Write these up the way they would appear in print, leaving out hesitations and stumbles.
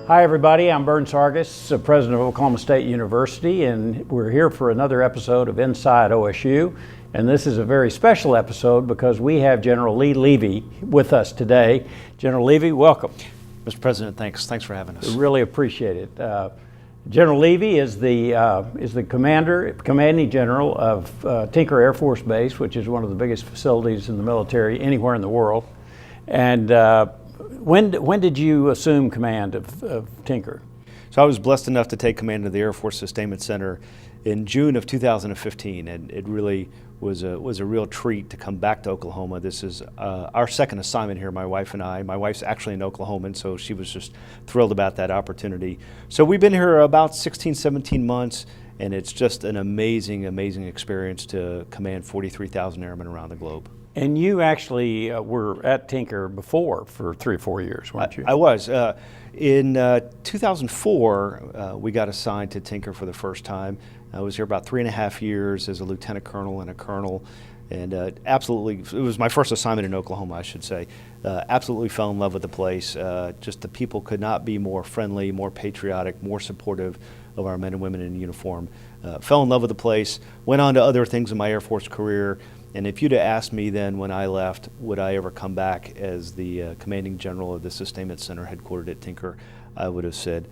Hi everybody, I'm Burns Hargis, President of Oklahoma State University, and we're here for another episode of Inside OSU. And this is a very special episode because we have General Lee Levy with us today. General Levy, welcome. Mr. President, thanks for having us. We really appreciate it. General Levy is the commanding general of Tinker Air Force Base, which is one of the biggest facilities in the military anywhere in the world. And when did you assume command of Tinker? So I was blessed enough to take command of the Air Force Sustainment Center in June of 2015, and it really was a real treat to come back to Oklahoma. This is our second assignment here, my wife and I. My wife's actually an Oklahoman, so she was just thrilled about that opportunity. So we've been here about 16, 17 months, and it's just an amazing, amazing experience to command 43,000 airmen around the globe. And you actually were at Tinker before for 3 or 4 years, weren't you? I was. In 2004, we got assigned to Tinker for the first time. I was here about 3.5 years as a lieutenant colonel and a colonel, and absolutely, it was my first assignment in Oklahoma, I should say. Absolutely fell in love with the place. Just the people could not be more friendly, more patriotic, more supportive of our men and women in uniform. Fell in love with the place, went on to other things in my Air Force career. And if you'd have asked me then when I left, would I ever come back as the commanding general of the Sustainment Center headquartered at Tinker, I would have said,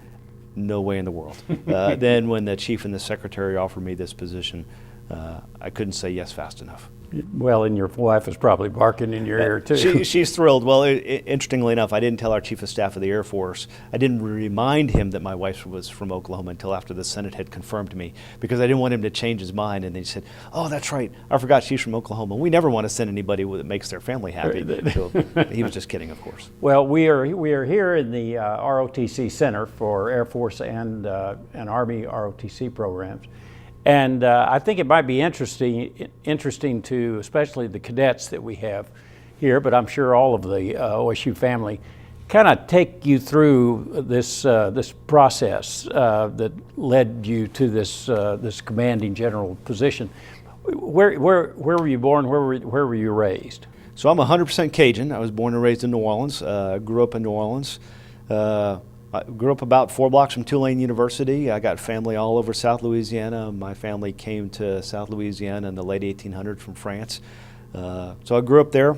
no way in the world. Then when the chief and the secretary offered me this position, I couldn't say yes fast enough. Well, and your wife is probably barking in your ear too. She's thrilled. Well, interestingly enough, I didn't tell our Chief of Staff of the Air Force. I didn't remind him that my wife was from Oklahoma until after the Senate had confirmed me, because I didn't want him to change his mind. And he said, "Oh, that's right. I forgot she's from Oklahoma. We never want to send anybody that makes their family happy." So he was just kidding, of course. Well, we are here in the ROTC Center for Air Force and Army ROTC programs. And I think it might be interesting to, especially the cadets that we have here, but I'm sure all of the OSU family, kind of take you through this process that led you to this commanding general position. Where were you born? Where were you raised? So I'm 100% Cajun. I was born and raised in New Orleans. Grew up in New Orleans. I grew up about 4 blocks from Tulane University. I got family all over South Louisiana. My family came to South Louisiana in the late 1800s from France. So I grew up there.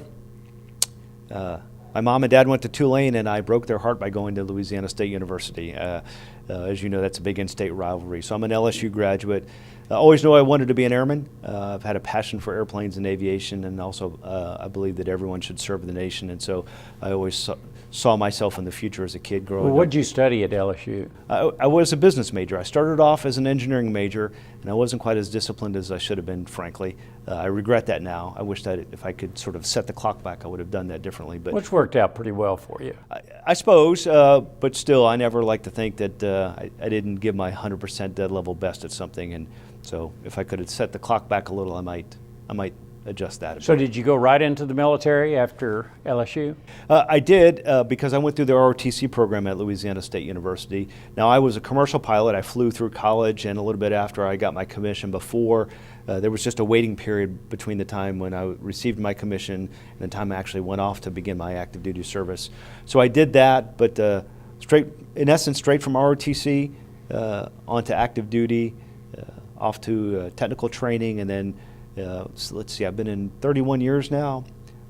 My mom and dad went to Tulane, and I broke their heart by going to Louisiana State University. As you know, that's a big in-state rivalry. So I'm an LSU graduate. I always knew I wanted to be an airman. I've had a passion for airplanes and aviation, and also I believe that everyone should serve the nation. And so I always saw myself in the future as a kid growing up. What did you study at LSU? I was a business major. I started off as an engineering major, and I wasn't quite as disciplined as I should have been, frankly. I regret that now. I wish that if I could sort of set the clock back, I would have done that differently. But which worked out pretty well for you. I suppose, but still, I never like to think that I didn't give my 100% dead level best at something. And so if I could have set the clock back a little, I might adjust that a bit. So did you go right into the military after LSU? I did because I went through the ROTC program at Louisiana State University. Now, I was a commercial pilot. I flew through college and a little bit after I got my commission. Before, there was just a waiting period between the time when I received my commission and the time I actually went off to begin my active duty service. So I did that, but in essence, straight from ROTC onto active duty, off to technical training, and then so let's see, I've been in 31 years now,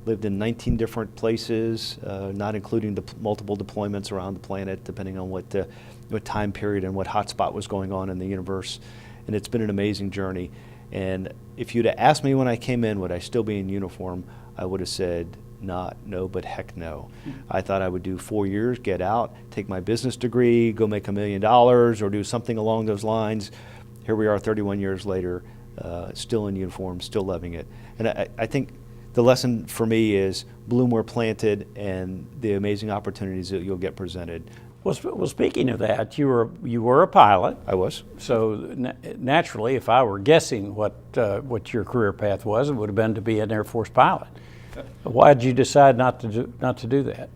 lived in 19 different places, not including the multiple deployments around the planet, depending on what time period and what hotspot was going on in the universe. And it's been an amazing journey. And if you'd have asked me when I came in, would I still be in uniform, I would have said, no, but heck no. I thought I would do 4 years, get out, take my business degree, go make $1 million or do something along those lines. Here we are 31 years later. Still in uniform, still loving it. And I think the lesson for me is bloom where planted, and the amazing opportunities that you'll get presented. Well, speaking of that, you were a pilot. I was. So naturally, if I were guessing what your career path was, it would have been to be an Air Force pilot. Why did you decide not to do that?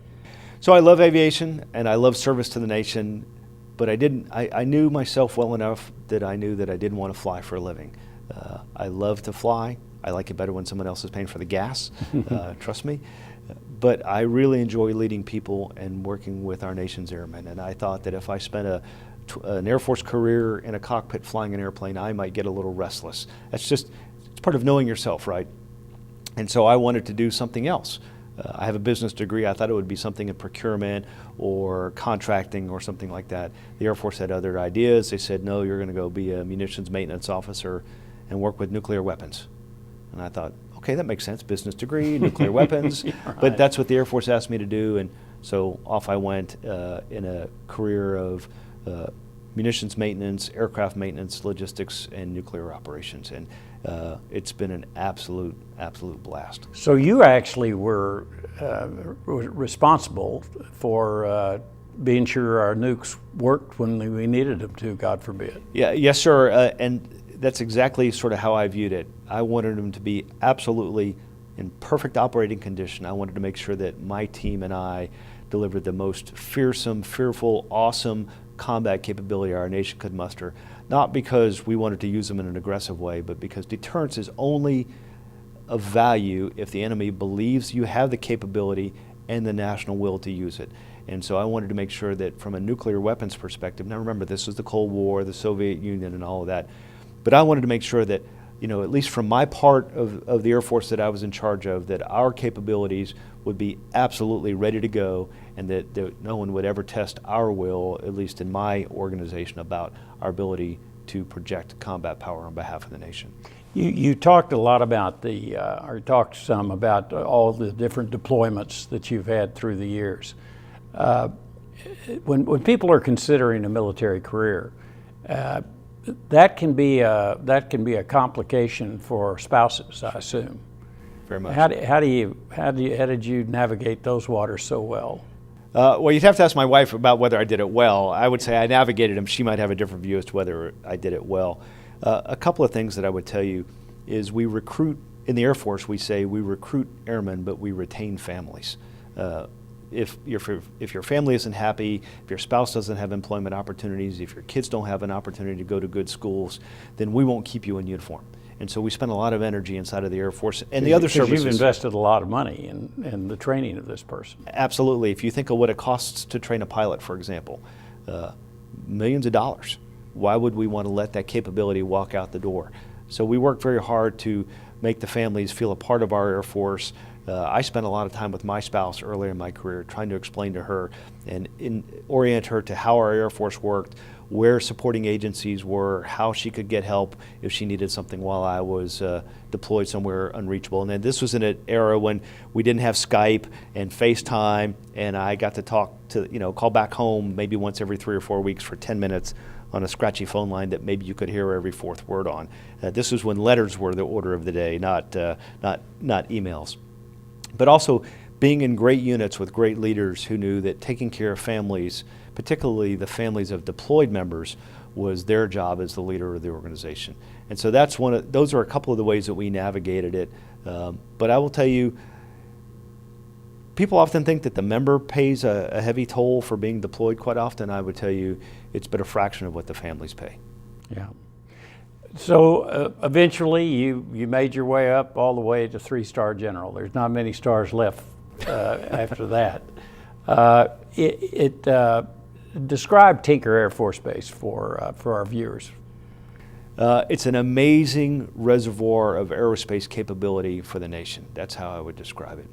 So I love aviation and I love service to the nation, but I knew myself well enough that I knew that I didn't want to fly for a living. I love to fly. I like it better when someone else is paying for the gas, trust me. but I really enjoy leading people and working with our nation's airmen. And I thought that if I spent an Air Force career in a cockpit flying an airplane, I might get a little restless. It's part of knowing yourself, right? And so I wanted to do something else. I have a business degree. I thought it would be something in procurement or contracting or something like that. The Air Force had other ideas. They said, no, you're going to go be a munitions maintenance officer and work with nuclear weapons. And I thought, okay, that makes sense. Business degree, nuclear weapons. Right. But that's what the Air Force asked me to do. And so off I went in a career of munitions maintenance, aircraft maintenance, logistics, and nuclear operations. And it's been an absolute blast. So you actually were responsible for being sure our nukes worked when we needed them to, God forbid. Yeah, yes, sir. And that's exactly sort of how I viewed it. I wanted them to be absolutely in perfect operating condition. I wanted to make sure that my team and I delivered the most fearsome, fearful, awesome combat capability our nation could muster, not because we wanted to use them in an aggressive way, but because deterrence is only of value if the enemy believes you have the capability and the national will to use it. And so I wanted to make sure that from a nuclear weapons perspective, now remember this was the Cold War, the Soviet Union and all of that, but I wanted to make sure that, you know, at least from my part of the Air Force that I was in charge of, that our capabilities would be absolutely ready to go, and that no one would ever test our will, at least in my organization, about our ability to project combat power on behalf of the nation. You talked a lot about or talked some about all the different deployments that you've had through the years. When people are considering a military career, that can be a complication for spouses, I assume. Very much. How did you navigate those waters so well? Well, you'd have to ask my wife about whether I did it well. I would say I navigated them. She might have a different view as to whether I did it well. A couple of things that I would tell you is we recruit, in the Air Force, we say we recruit airmen, but we retain families. If your family isn't happy, if your spouse doesn't have employment opportunities, if your kids don't have an opportunity to go to good schools, then we won't keep you in uniform. And so we spend a lot of energy inside of the Air Force and the other services. You've invested a lot of money in the training of this person. Absolutely. If you think of what it costs to train a pilot, for example, millions of dollars. Why would we want to let that capability walk out the door? So we work very hard to make the families feel a part of our Air Force. I spent a lot of time with my spouse earlier in my career trying to explain to her and orient her to how our Air Force worked, where supporting agencies were, how she could get help if she needed something while I was deployed somewhere unreachable. And then this was in an era when we didn't have Skype and FaceTime, and I got to call back home maybe once every 3 or 4 weeks for 10 minutes on a scratchy phone line that maybe you could hear every fourth word on. This was when letters were the order of the day, not emails. But also being in great units with great leaders who knew that taking care of families, particularly the families of deployed members, was their job as the leader of the organization. And so those are a couple of the ways that we navigated it. But I will tell you, people often think that the member pays a heavy toll for being deployed. Quite often, I would tell you, it's but a fraction of what the families pay. Yeah. So eventually, you made your way up all the way to 3-star general. There's not many stars left after that. Describe Tinker Air Force Base for our viewers. It's an amazing reservoir of aerospace capability for the nation. That's how I would describe it.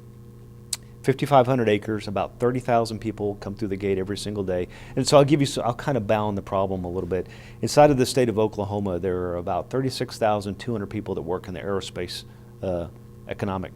5,500 acres, about 30,000 people come through the gate every single day. And so I'll kind of bound the problem a little bit. Inside of the state of Oklahoma, there are about 36,200 people that work in the aerospace economic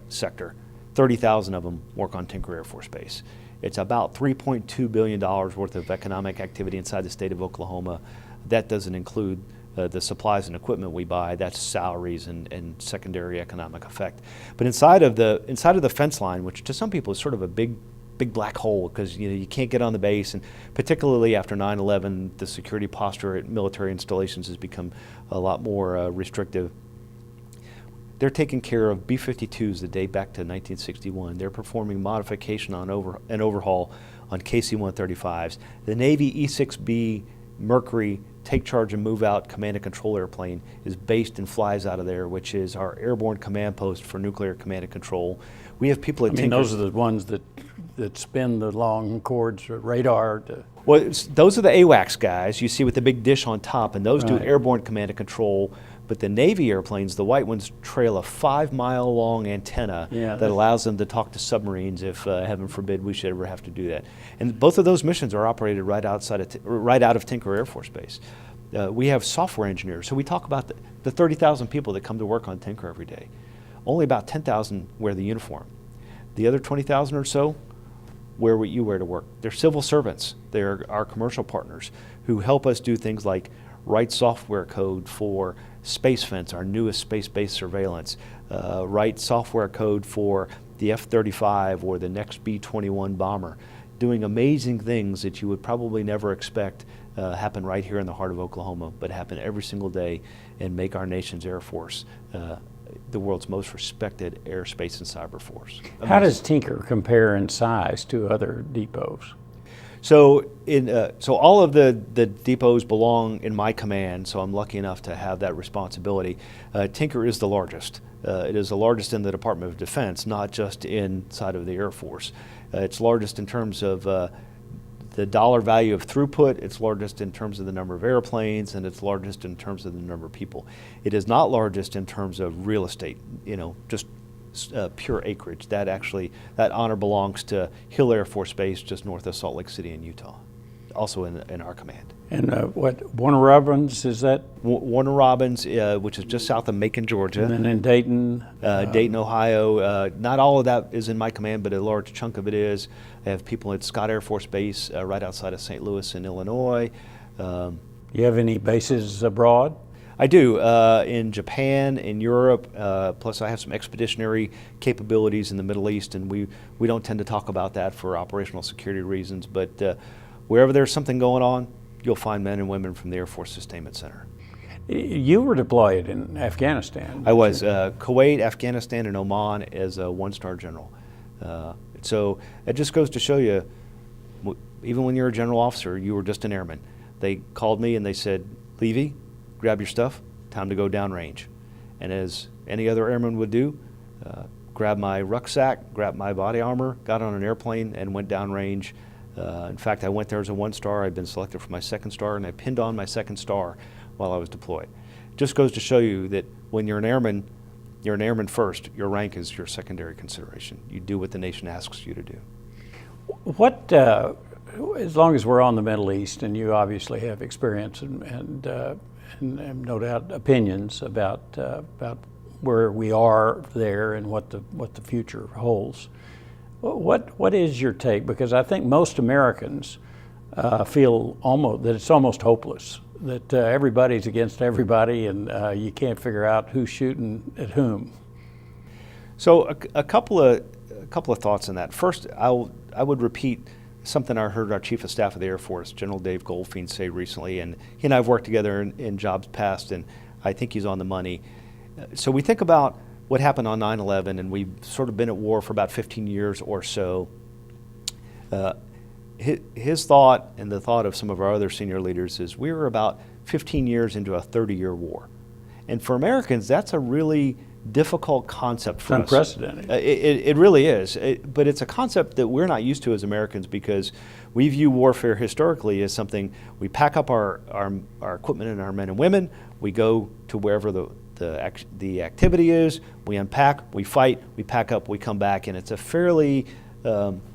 sector. 30,000 of them work on Tinker Air Force Base. It's about $3.2 billion worth of economic activity inside the state of Oklahoma. That doesn't include the supplies and equipment we buy. That's salaries and secondary economic effect. But inside of the fence line, which to some people is sort of a big black hole, because you can't get on the base, and particularly after 9/11, the security posture at military installations has become a lot more restrictive. They're taking care of B-52s that date back to 1961. They're performing modification and overhaul on KC-135s. The Navy E-6B Mercury Take Charge and Move Out command and control airplane is based and flies out of there, which is our airborne command post for nuclear command and control. We have people at I mean, those are the ones that spin the long cords or radar. Well, those are the AWACS guys you see with the big dish on top, and those do Right. airborne command and control. But the Navy airplanes, the white ones, trail a 5-mile long antenna that allows them to talk to submarines if, heaven forbid, we should ever have to do that. And both of those missions are operated right out of Tinker Air Force Base. We have software engineers. So we talk about the 30,000 people that come to work on Tinker every day. Only about 10,000 wear the uniform. The other 20,000 or so wear what you wear to work. They're civil servants. They're our commercial partners who help us do things like write software code for Space Fence, our newest space-based surveillance, write software code for the F-35 or the next B-21 bomber, doing amazing things that you would probably never expect happen right here in the heart of Oklahoma, but happen every single day and make our nation's Air Force the world's most respected airspace and cyber force. Amazing. How does Tinker compare in size to other depots? So all of the depots belong in my command, so I'm lucky enough to have that responsibility. Tinker is the largest. It is the largest in the Department of Defense, not just inside of the Air Force. It's largest in terms of the dollar value of throughput, it's largest in terms of the number of airplanes, and it's largest in terms of the number of people. It is not largest in terms of real estate, just pure acreage. That honor belongs to Hill Air Force Base just north of Salt Lake City in Utah, also in our command. And Warner Robins, is that? Warner Robins, which is just south of Macon, Georgia. And then in Dayton? Dayton, Ohio. Not all of that is in my command, but a large chunk of it is. I have people at Scott Air Force Base right outside of St. Louis in Illinois. You have any bases abroad? I do, in Japan, in Europe, plus I have some expeditionary capabilities in the Middle East, and we don't tend to talk about that for operational security reasons, but wherever there's something going on, you'll find men and women from the Air Force Sustainment Center. You were deployed in Afghanistan. I was, Kuwait, Afghanistan, and Oman as a one-star general. So it just goes to show you, even when you're a general officer, you were just an airman. They called me and they said, Levy, grab your stuff, time to go downrange. And as any other airman would do, grabbed my rucksack, grabbed my body armor, got on an airplane and went downrange. In fact, I went there as a one-star. I'd been selected for my second star, and I pinned on my second star while I was deployed. Just goes to show you that when you're an airman first. Your rank is your secondary consideration. You do what the nation asks you to do. What, as long as we're on the Middle East, and you obviously have experience and no doubt opinions about where we are there and what the future holds. What is your take? Because I think most Americans feel that it's almost hopeless, that everybody's against everybody, and you can't figure out who's shooting at whom. So a couple of thoughts on that. First, I would repeat something I heard our Chief of Staff of the Air Force, General Dave Goldfein, say recently, and he and I have worked together in jobs past, and I think he's on the money. So we think about what happened on 9/11, and we've sort of been at war for about 15 years or so. His thought, and the thought of some of our other senior leaders, is we were about 15 years into a 30-year war. And for Americans, that's a really difficult concept for us. Unprecedented. It really is. But it's a concept that we're not used to as Americans, because we view warfare historically as something, we pack up our equipment and our men and women, we go to wherever the activity is, we unpack, we fight, we pack up, we come back, and it's a fairly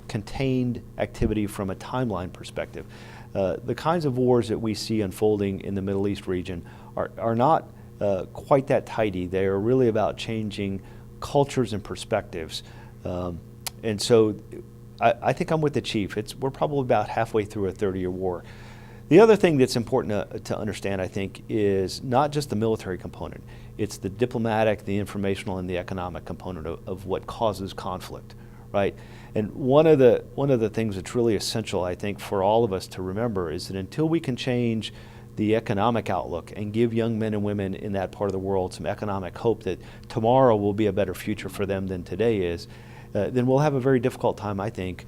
contained activity from a timeline perspective. The kinds of wars that we see unfolding in the Middle East region are not quite that tidy. They are really about changing cultures and perspectives. And so I think I'm with the Chief. We're probably about halfway through a 30-year war. The other thing that's important to understand, I think, is not just the military component. It's the diplomatic, the informational, and the economic component of what causes conflict, right? And one of the things that's really essential, I think, for all of us to remember is that until we can change the economic outlook and give young men and women in that part of the world some economic hope that tomorrow will be a better future for them than today is, then we'll have a very difficult time, I think,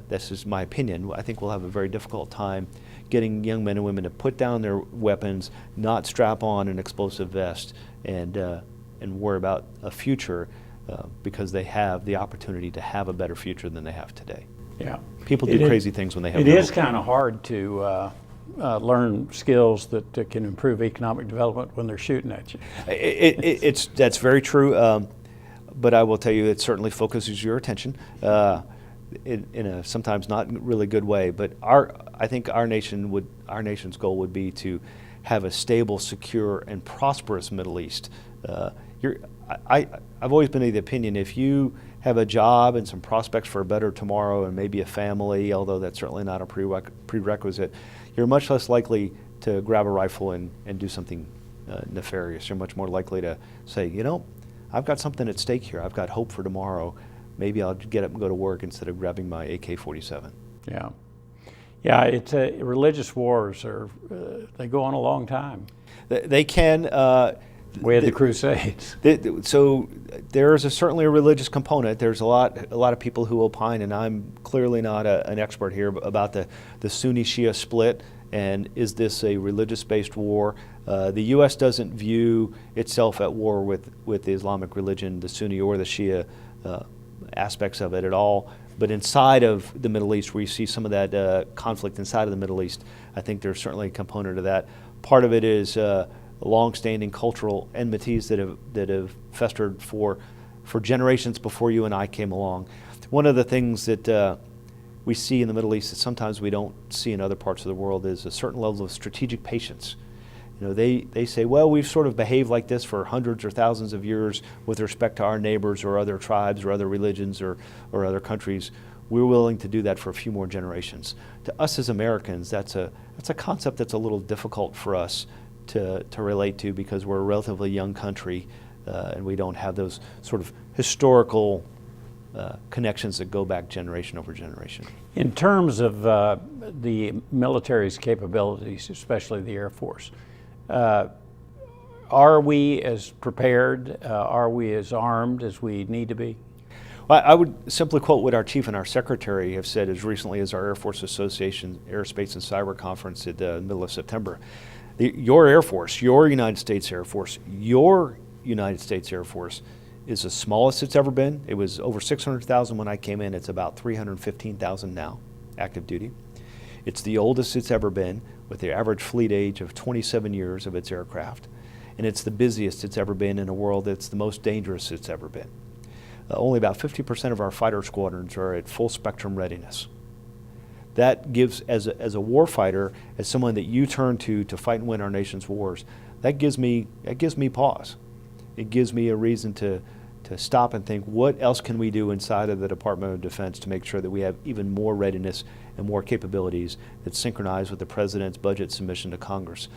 this is my opinion, I think we'll have a very difficult time getting young men and women to put down their weapons, not strap on an explosive vest, and worry about a future because they have the opportunity to have a better future than they have today. Yeah. People do crazy things when they have. It is kind of hard to learn skills that can improve economic development when they're shooting at you. That's very true. But I will tell you, it certainly focuses your attention in a sometimes not really good way. But I think our nation's goal would be to have a stable, secure, and prosperous Middle East. I've always been of the opinion, if you have a job and some prospects for a better tomorrow and maybe a family, although that's certainly not a prerequisite, you're much less likely to grab a rifle and do something nefarious. You're much more likely to say, you know, I've got something at stake here. I've got hope for tomorrow. Maybe I'll get up and go to work instead of grabbing my AK-47. Yeah. Yeah, it's religious wars they go on a long time. They can. We had the Crusades. So there's certainly a religious component. There's a lot of people who opine, and I'm clearly not an expert here about the Sunni-Shia split, and is this a religious-based war? The U.S. doesn't view itself at war with the Islamic religion, the Sunni or the Shia aspects of it at all. But inside of the Middle East, where you see some of that conflict inside of the Middle East, I think there's certainly a component of that. Part of it is long-standing cultural enmities that have festered for generations before you and I came along. One of the things that we see in the Middle East that sometimes we don't see in other parts of the world is a certain level of strategic patience. You know, they say, well, we've sort of behaved like this for hundreds or thousands of years with respect to our neighbors or other tribes or other religions or other countries. We're willing to do that for a few more generations. To us as Americans, that's a concept that's a little difficult for us to relate to, because we're a relatively young country and we don't have those sort of historical connections that go back generation over generation. In terms of the military's capabilities, especially the Air Force, are we as prepared, are we as armed as we need to be? Well, I would simply quote what our chief and our secretary have said as recently as our Air Force Association Aerospace and Cyber Conference at the middle of September. Your Air Force, your United States Air Force is the smallest it's ever been. It was over 600,000 when I came in. It's about 315,000 now, active duty. It's the oldest it's ever been, with the average fleet age of 27 years of its aircraft. And it's the busiest it's ever been in a world that's the most dangerous it's ever been. Only about 50% of our fighter squadrons are at full spectrum readiness. That gives, as a war fighter, as someone that you turn to fight and win our nation's wars, that gives me pause. It gives me a reason to stop and think, what else can we do inside of the Department of Defense to make sure that we have even more readiness and more capabilities that synchronize with the President's budget submission to Congress,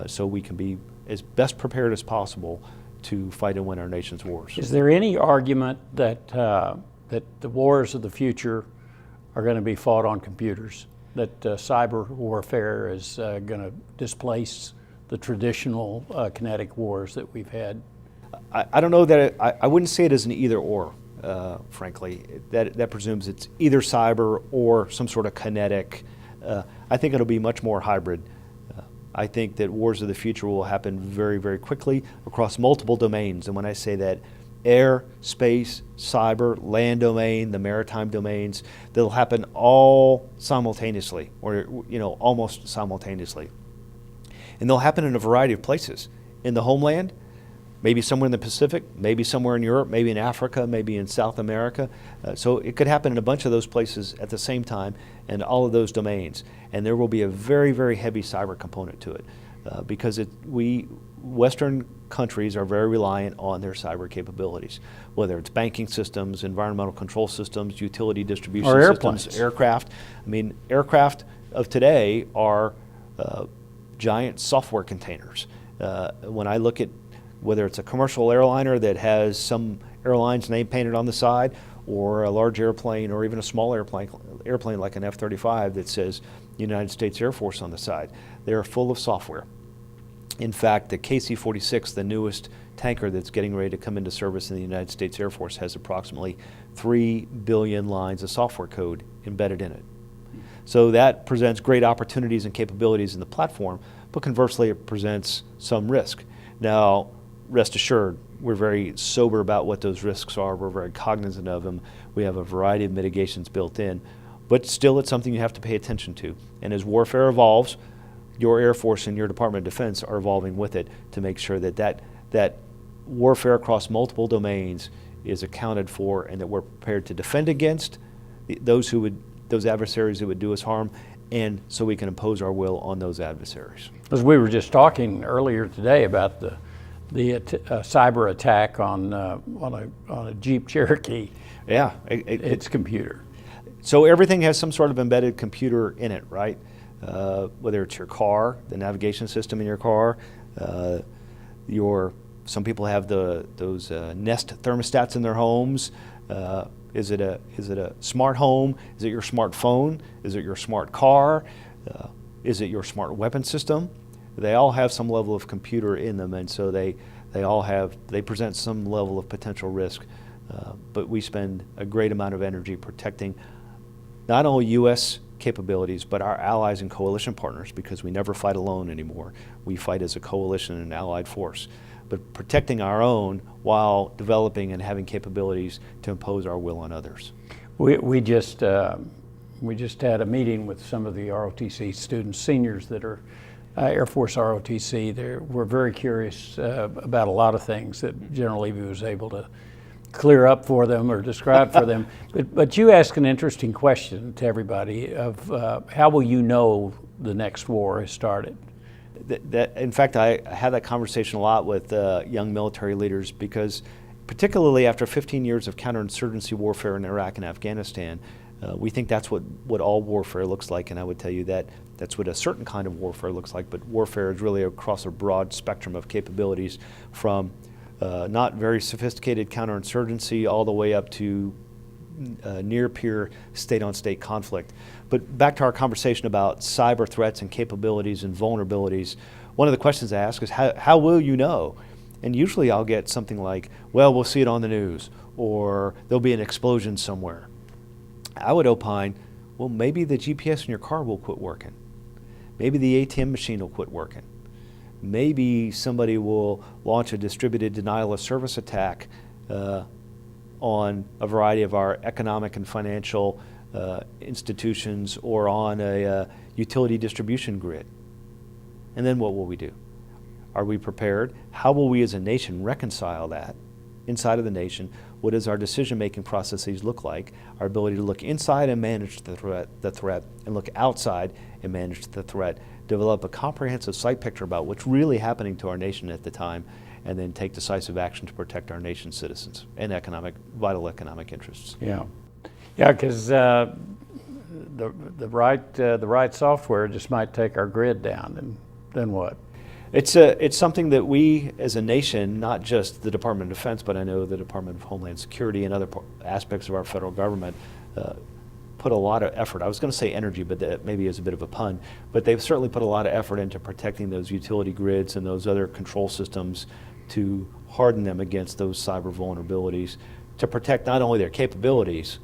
so we can be as best prepared as possible to fight and win our nation's wars. Is there any argument that the wars of the future are going to be fought on computers, that cyber warfare is going to displace the traditional kinetic wars that we've had? I don't know that I wouldn't say it as an either or, frankly. That presumes it's either cyber or some sort of kinetic. I think it'll be much more hybrid. I think that wars of the future will happen very, very quickly across multiple domains. And when I say that, air, space, cyber, land domain, the maritime domains, they'll happen all simultaneously, or almost simultaneously. And they'll happen in a variety of places. In the homeland, maybe somewhere in the Pacific, maybe somewhere in Europe, maybe in Africa, maybe in South America. So it could happen in a bunch of those places at the same time, and all of those domains. And there will be a very, very heavy cyber component to it, because Western countries are very reliant on their cyber capabilities, whether it's banking systems, environmental control systems, utility distribution or systems, airplanes. Aircraft. I mean, aircraft of today are giant software containers. When I look at whether it's a commercial airliner that has some airline's name painted on the side, or a large airplane, or even a small airplane like an F-35 that says United States Air Force on the side, they're full of software. In fact, the KC-46, the newest tanker that's getting ready to come into service in the United States Air Force, has approximately 3 billion lines of software code embedded in it. So that presents great opportunities and capabilities in the platform, but conversely it presents some risk. Now, rest assured, we're very sober about what those risks are. We're very cognizant of them. We have a variety of mitigations built in, but still it's something you have to pay attention to. And as warfare evolves, your Air Force and your Department of Defense are evolving with it to make sure that warfare across multiple domains is accounted for and that we're prepared to defend against those adversaries who would do us harm, and so we can impose our will on those adversaries. As we were just talking earlier today about the cyber attack on a Jeep Cherokee. Yeah, its computer. So everything has some sort of embedded computer in it, right? Whether it's your car, the navigation system in your car, some people have those Nest thermostats in their homes. Is it a smart home? Is it your smartphone? Is it your smart car? Is it your smart weapon system? They all have some level of computer in them, and so they present some level of potential risk. But we spend a great amount of energy protecting not only U.S. capabilities, but our allies and coalition partners, because we never fight alone anymore. We fight as a coalition and allied force. But protecting our own while developing and having capabilities to impose our will on others. We just had a meeting with some of the ROTC students, seniors that are Air Force ROTC. We're very curious about a lot of things that General Levy was able to clear up for them or describe for them. But you asked an interesting question to everybody of how will you know the next war has started? In fact, I have that conversation a lot with young military leaders, because particularly after 15 years of counterinsurgency warfare in Iraq and Afghanistan, we think that's what all warfare looks like, and I would tell you that that's what a certain kind of warfare looks like, but warfare is really across a broad spectrum of capabilities, from not very sophisticated counterinsurgency all the way up to near-peer state-on-state conflict. But back to our conversation about cyber threats and capabilities and vulnerabilities, one of the questions I ask is, how will you know? And usually I'll get something like, well, we'll see it on the news, or there'll be an explosion somewhere. I would opine, well, maybe the GPS in your car will quit working. Maybe the ATM machine will quit working. Maybe somebody will launch a distributed denial of service attack on a variety of our economic and financial institutions, or on a utility distribution grid. And then what will we do? Are we prepared? How will we as a nation reconcile that inside of the nation? What does our decision-making processes look like? Our ability to look inside and manage the threat, and look outside and manage the threat. Develop a comprehensive sight picture about what's really happening to our nation at the time, and then take decisive action to protect our nation's citizens and vital economic interests. Yeah, because the right software just might take our grid down, and then what? It's something that we as a nation, not just the Department of Defense, but I know the Department of Homeland Security and other aspects of our federal government put a lot of effort. I was going to say energy, but that maybe is a bit of a pun, but they've certainly put a lot of effort into protecting those utility grids and those other control systems, to harden them against those cyber vulnerabilities, to protect not only their capabilities,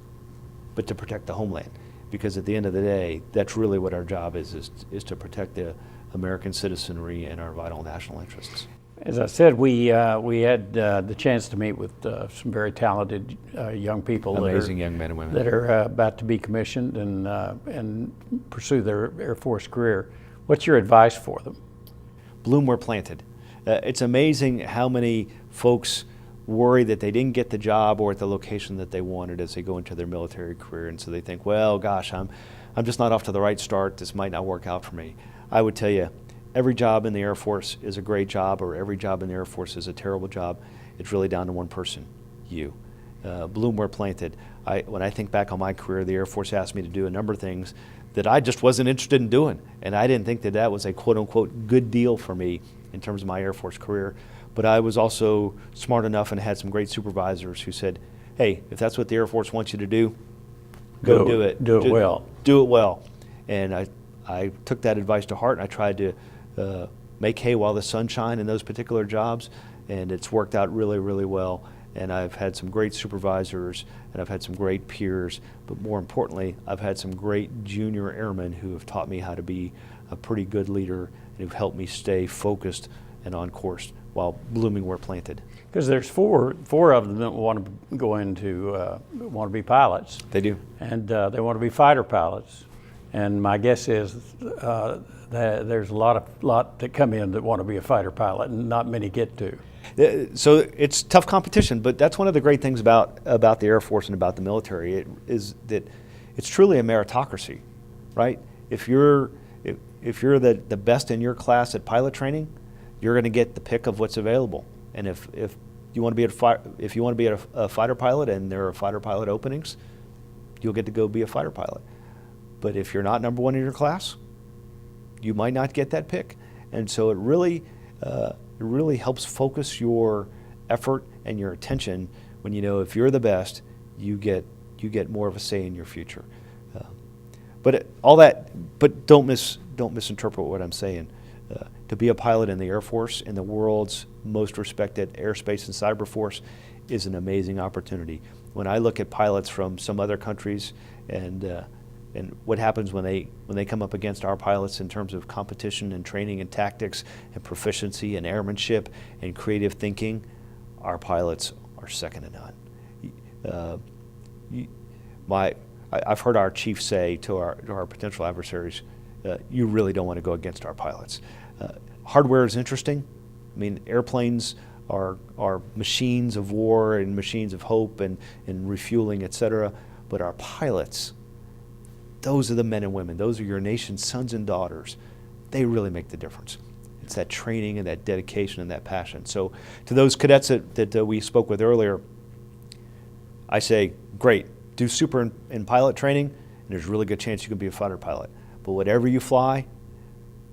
but to protect the homeland. Because at the end of the day, that's really what our job is to protect the American citizenry and our vital national interests. As I said, we had the chance to meet with some very talented young people. Amazing young men and women. That are about to be commissioned and pursue their Air Force career. What's your advice for them? Bloom where planted. It's amazing how many folks worry that they didn't get the job or at the location that they wanted as they go into their military career, and so they think, well, gosh, I'm just not off to the right start. This might not work out for me. I would tell you, every job in the Air Force is a great job, or every job in the Air Force is a terrible job. It's really down to one person, you. Bloom where planted. When I think back on my career, the Air Force asked me to do a number of things that I just wasn't interested in doing, and I didn't think that was a quote-unquote good deal for me in terms of my Air Force career. But I was also smart enough and had some great supervisors who said, hey, if that's what the Air Force wants you to do, go do it. Do it well. Do it well. And I took that advice to heart, and I tried to make hay while the sun shined in those particular jobs, and it's worked out really, really well. and I've had some great supervisors, and I've had some great peers, but more importantly, I've had some great junior airmen who have taught me how to be a pretty good leader and who've helped me stay focused and on course while blooming where planted. Because there's four of them that want to go into, want to be pilots. They do. And they want to be fighter pilots. And my guess is that there's a lot that come in that want to be a fighter pilot, and not many get to. So it's tough competition, but that's one of the great things about the Air Force and about the military is that it's truly a meritocracy, right? If you're the best in your class at pilot training, you're going to get the pick of what's available. And if you want to be a fighter pilot and there are fighter pilot openings, you'll get to go be a fighter pilot. But if you're not number one in your class, you might not get that pick. And so it really helps focus your effort and your attention when you know if you're the best, you get more of a say in your future. But don't misinterpret what I'm saying. To be a pilot in the Air Force, in the world's most respected airspace and cyber force, is an amazing opportunity. When I look at pilots from some other countries and what happens when they come up against our pilots in terms of competition and training and tactics and proficiency and airmanship and creative thinking, our pilots are second to none. I've heard our chief say to our potential adversaries, you really don't want to go against our pilots. Hardware is interesting. I mean, airplanes are machines of war and machines of hope and refueling, et cetera. But our pilots, those are the men and women. Those are your nation's sons and daughters. They really make the difference. It's that training and that dedication and that passion. So to those cadets that we spoke with earlier, I say, great, do super in pilot training, and there's a really good chance you can be a fighter pilot. But whatever you fly,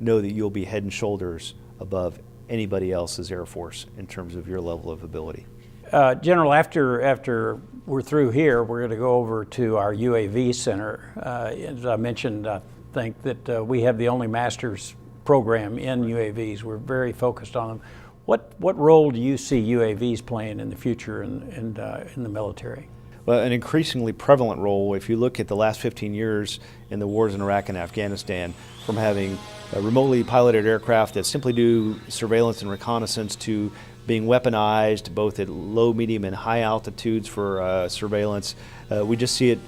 know that you'll be head and shoulders above anybody else's Air Force in terms of your level of ability. General, after we're through here, we're going to go over to our UAV center. As I mentioned, I think that we have the only master's program in UAVs. We're very focused on them. What role do you see UAVs playing in the future in the military? Well, an increasingly prevalent role. If you look at the last 15 years in the wars in Iraq and Afghanistan, from having remotely piloted aircraft that simply do surveillance and reconnaissance to being weaponized both at low, medium, and high altitudes for surveillance, we just see it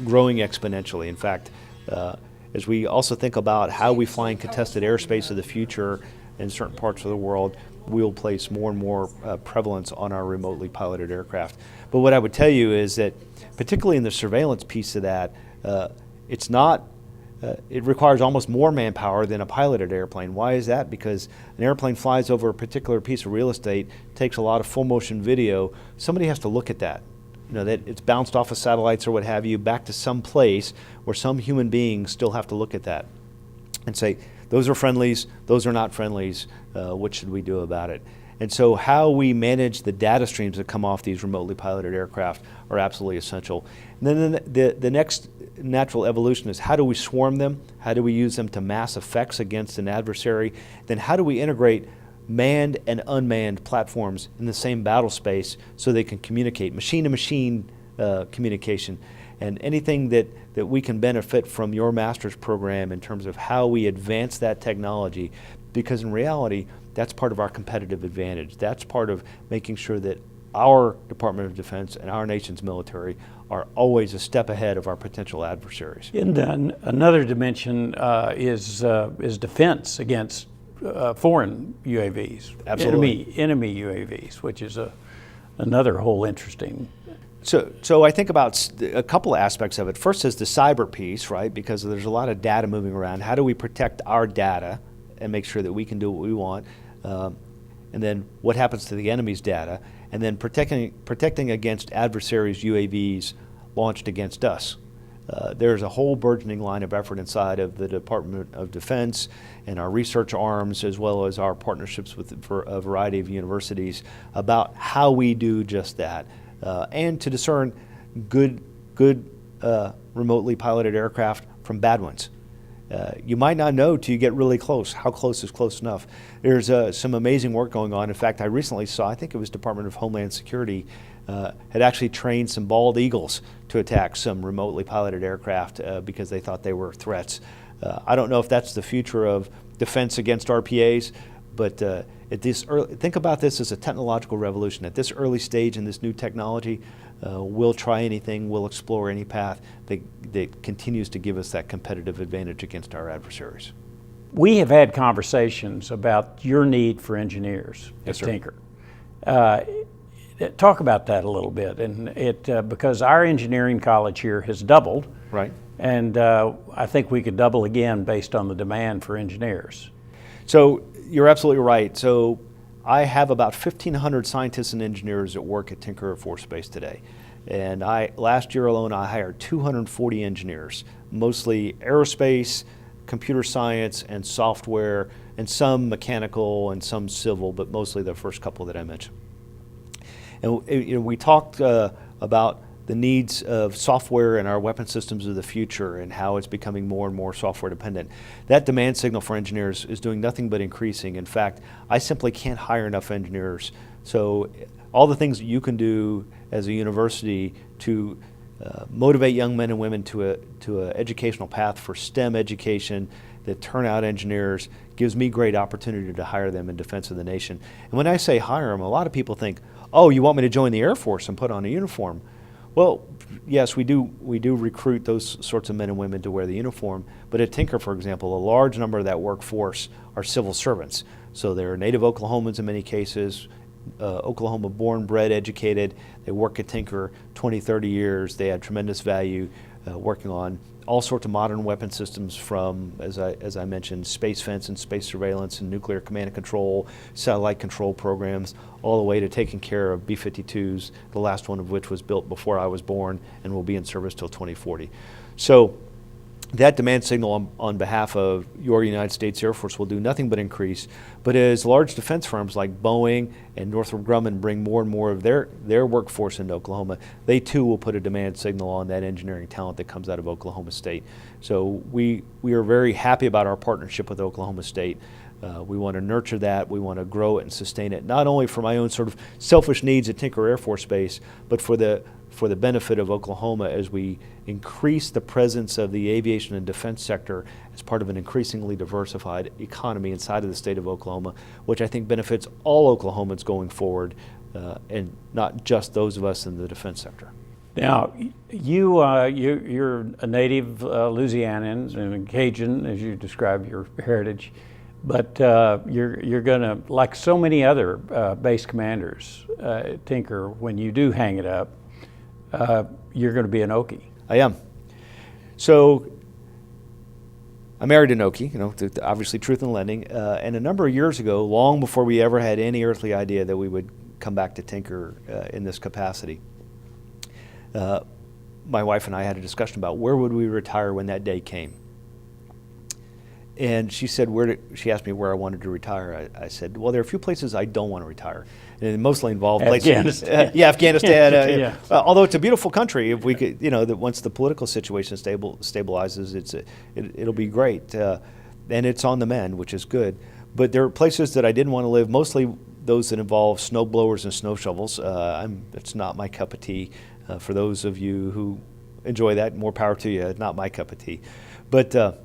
growing exponentially. In fact, as we also think about how we fly in contested airspace of the future in certain parts of the world, we'll place more and more prevalence on our remotely piloted aircraft. But what I would tell you is that, particularly in the surveillance piece of that, it requires almost more manpower than a piloted airplane. Why is that? Because an airplane flies over a particular piece of real estate, takes a lot of full motion video. Somebody has to look at that. You know, that it's bounced off of satellites or what have you back to some place where some human beings still have to look at that and say, those are friendlies, those are not friendlies, what should we do about it? And so how we manage the data streams that come off these remotely piloted aircraft are absolutely essential. And then the next natural evolution is, how do we swarm them? How do we use them to mass effects against an adversary? Then how do we integrate manned and unmanned platforms in the same battle space so they can communicate, machine-to-machine communication? And anything that we can benefit from your master's program in terms of how we advance that technology, because in reality, that's part of our competitive advantage. That's part of making sure that our Department of Defense and our nation's military are always a step ahead of our potential adversaries. And then another dimension is defense against foreign UAVs, Absolutely. enemy UAVs, which is another whole interesting. So I think about a couple of aspects of it. First is the cyber piece, right? Because there's a lot of data moving around. How do we protect our data and make sure that we can do what we want? And then what happens to the enemy's data? And then protecting against adversaries' UAVs launched against us. There's a whole burgeoning line of effort inside of the Department of Defense and our research arms, as well as our partnerships for a variety of universities, about how we do just that. And to discern good remotely piloted aircraft from bad ones. You might not know till you get really close. How close is close enough? There's some amazing work going on. In fact, I recently saw, I think it was Department of Homeland Security, had actually trained some bald eagles to attack some remotely piloted aircraft because they thought they were threats. I don't know if that's the future of defense against RPAs, but think about this as a technological revolution. At this early stage in this new technology, we'll try anything, we'll explore any path that continues to give us that competitive advantage against our adversaries. We have had conversations about your need for engineers at Yes, sir. Tinker. Talk about that a little bit, and because our engineering college here has doubled, Right. and I think we could double again based on the demand for engineers. So you're absolutely right. So I have about 1,500 scientists and engineers that work at Tinker Air Force Base today. And last year alone, I hired 240 engineers, mostly aerospace, computer science, and software, and some mechanical and some civil, but mostly the first couple that I mentioned. And we talked about the needs of software in our weapon systems of the future and how it's becoming more and more software dependent. That demand signal for engineers is doing nothing but increasing. In fact, I simply can't hire enough engineers. So all the things that you can do as a university to motivate young men and women to an educational path for STEM education that turn out engineers gives me great opportunity to hire them in defense of the nation. And when I say hire them, a lot of people think, oh, you want me to join the Air Force and put on a uniform? Well, yes, we do recruit those sorts of men and women to wear the uniform, but at Tinker, for example, a large number of that workforce are civil servants. So they're native Oklahomans in many cases, Oklahoma born, bred, educated. They work at Tinker 20, 30 years. They add tremendous value working on all sorts of modern weapon systems from, as I mentioned, space fence and space surveillance and nuclear command and control, satellite control programs, all the way to taking care of B-52s, the last one of which was built before I was born and will be in service till 2040. So that demand signal on behalf of your United States Air Force will do nothing but increase. But as large defense firms like Boeing and Northrop Grumman bring more and more of their workforce into Oklahoma, they too will put a demand signal on that engineering talent that comes out of Oklahoma State. So we are very happy about our partnership with Oklahoma State. We want to nurture that. We want to grow it and sustain it, not only for my own sort of selfish needs at Tinker Air Force Base, but for the benefit of Oklahoma as we increase the presence of the aviation and defense sector as part of an increasingly diversified economy inside of the state of Oklahoma, which I think benefits all Oklahomans going forward, and not just those of us in the defense sector. Now, you're a native Louisianan and Cajun, as you describe your heritage, but you're going to, like so many other base commanders at Tinker, when you do hang it up, you're going to be an Okie. I am. So I married an Okie, obviously truth in lending, and a number of years ago, long before we ever had any earthly idea that we would come back to Tinker in this capacity, my wife and I had a discussion about where would we retire when that day came. And she said, she asked me where I wanted to retire. I said, well, there are a few places I don't want to retire. And it mostly involved Afghanistan. places. Afghanistan. Yeah. Although it's a beautiful country, if we could, that once the political situation stabilizes, it'll be great. And it's on the mend, which is good. But there are places that I didn't want to live, mostly those that involve snow blowers and snow shovels. It's not my cup of tea. For those of you who enjoy that, more power to you. Not my cup of tea. But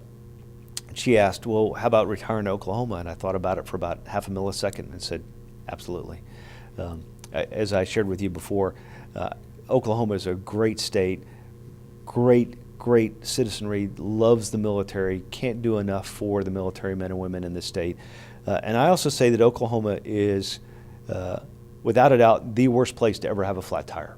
she asked, well, how about retiring to Oklahoma? And I thought about it for about half a millisecond and said, absolutely. As I shared with you before, Oklahoma is a great state, great citizenry, loves the military, can't do enough for the military men and women in the state. And I also say that Oklahoma is, without a doubt, the worst place to ever have a flat tire.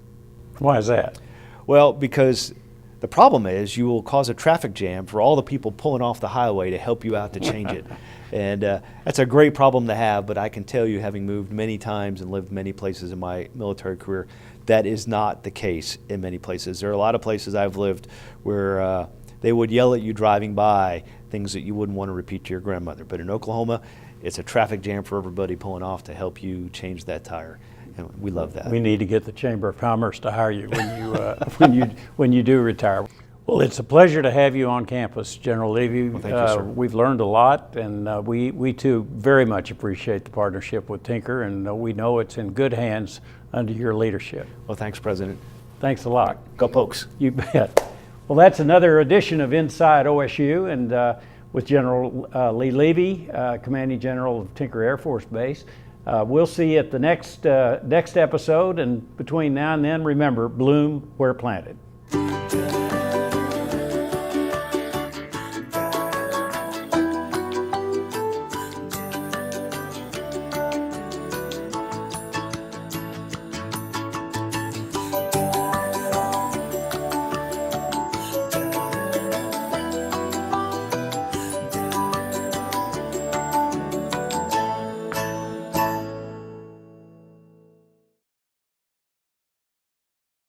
Why is that? Well, because the problem is you will cause a traffic jam for all the people pulling off the highway to help you out to change it. And that's a great problem to have, but I can tell you, having moved many times and lived many places in my military career, that is not the case in many places. There are a lot of places I've lived where they would yell at you driving by, things that you wouldn't want to repeat to your grandmother. But in Oklahoma, it's a traffic jam for everybody pulling off to help you change that tire. And we love that. We need to get the Chamber of Commerce to hire you when you when you do retire. Well, it's a pleasure to have you on campus, General Levy. Well, thank you, sir. We've learned a lot, and we too very much appreciate the partnership with Tinker, and we know it's in good hands under your leadership. Well, thanks, President. Thanks a lot. Go Pokes. You bet. Well, that's another edition of Inside OSU, and with General Lee Levy, Commanding General of Tinker Air Force Base. We'll see you at the next episode, and between now and then, remember, bloom where planted.